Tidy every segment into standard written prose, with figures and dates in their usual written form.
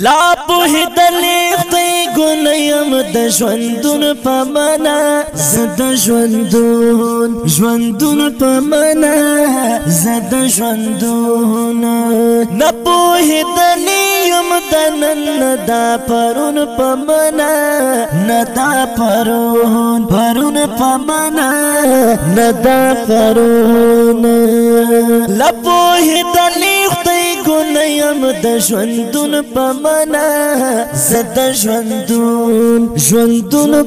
لا پوهیدلې خدای ګنیم د ژوندون په معنا زه د ژوندون په معنا زه د ژوندون نه پوهیدلې یم د نن دا پرون په معنا نه دا پرون په معنا نه دا پرون لا پوهیدلې خدای ګنیم د ژوندون په معنا زه د ژوندون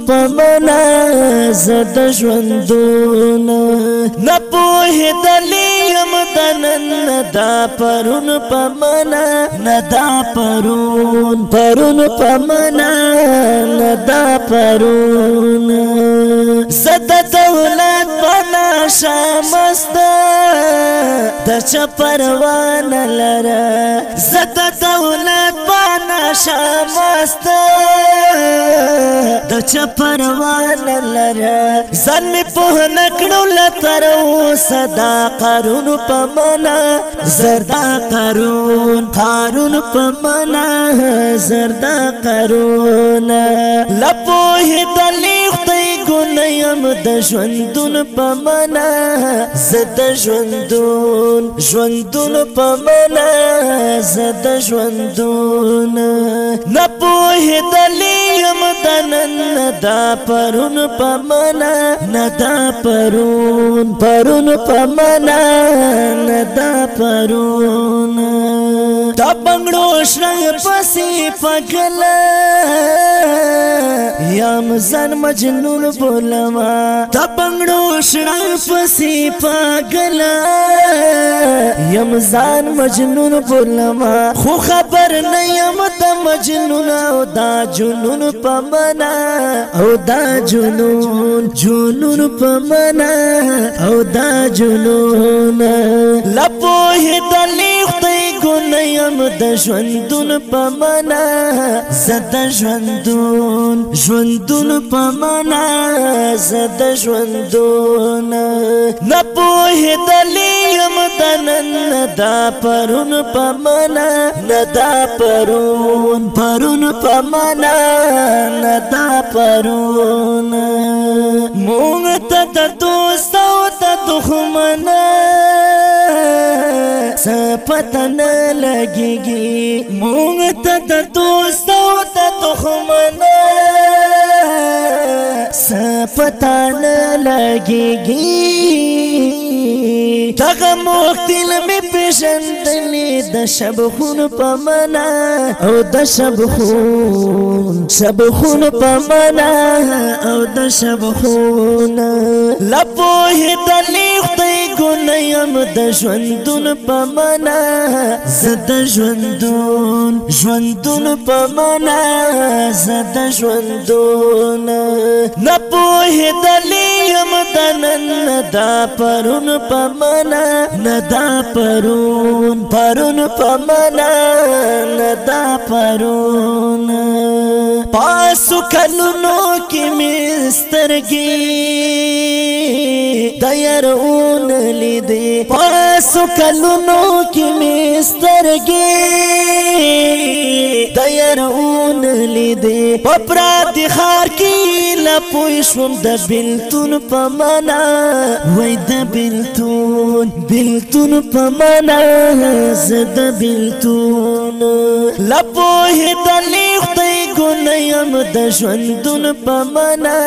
په معنا زه د ژوندون نه پوهېدلې یم د نن دا پرون په معنا نه دا پرون په معنا نه دا پرون زه د دولت په نشه مست د چا پروا نه لره زه د دولت په نشه مست د چا پروا نه لره ځان مې پوه نه کړو له تر اوسه دا قارون په معنا زردا قارون په معنا زردا قارون لا پوهېدلې خدای ګنیم د ژوندون په معنا زه د ژوندون په معنا زه د ژوندون نه پوهېدلې یم د نن دا پرون په معنا نه دا پرون په معنا نه دا پرون دا بنګړو شرنګ پسې پګله یم ځان مجنون بولما دا بنګړو شرنګ پسې پګله یم ځان مجنون بولما خو خبر نه یم د مجنون او دا جنون په معنا او دا جنون په معنا او دا جنون لا پوهېدلې خدای ګنیم د ژوندون په معنا زه د ژوندون په معنا زه د ژوندون نه پوهېدلې یم د نن دا پرون په معنا نه دا پرون په معنا نه دا پرون مونږ ته د دوست او د دښمن څه پته نه لګېږي مونږ ته د دوست او د دښمن څه پته نه لګېږي دغه مختل مې پېژندلې د شبخون په معنا او د شبخون په معنا او د شبخون لا پوهېدلې خدای ګنیم د ژوندون په معنا زه د ژوندون په معنا زه د ژوندون نه پوهېدلې یم د نن دا پرون په معنا نه دا پرون په معنا نه دا پرون پاسو کلونو کې مې سترګې د یارون لیدې پاسو کلونو کې مې سترګې د یارون لیدې په پردي ښار کې لا پوه شوم د بېلتون په معنا وای د بېلتون په معنا زه د بېلتون لا پوهېدلې خدای ګنیم د ژوندون په معنا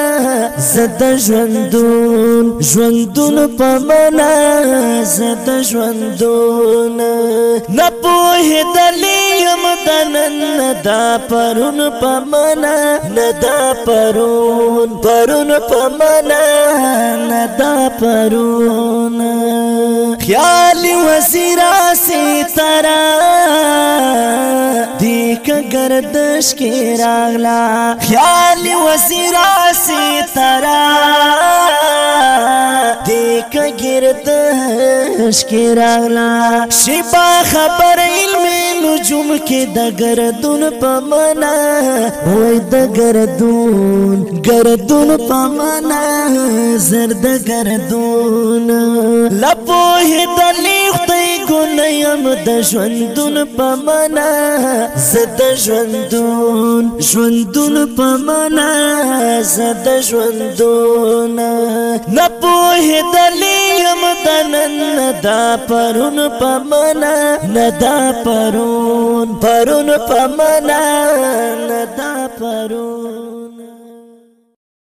زه د ژوندون په معنا زه د ژوندون نه پوهېدلې یم د نن دا پرون په معنا نه دا پرون په معنا نه دا پرون خیالی وزیرا ستارا دیکھ گردش کے راغلا خیالی وزیرا ستارا دیکھ گردش کے راغلا شبا خبر علم نجوم کے د گردون په معنا وای د گردون په معنا زرد گردون لا پوهېدلې خدای ګنیم د ژوندون په معنا زه زد ژوندون ژوندون په معنا زد ژوندون نه پوهېدلی یم د نن دا پرون په معنا نه دا پرون په معنا نه دا پرون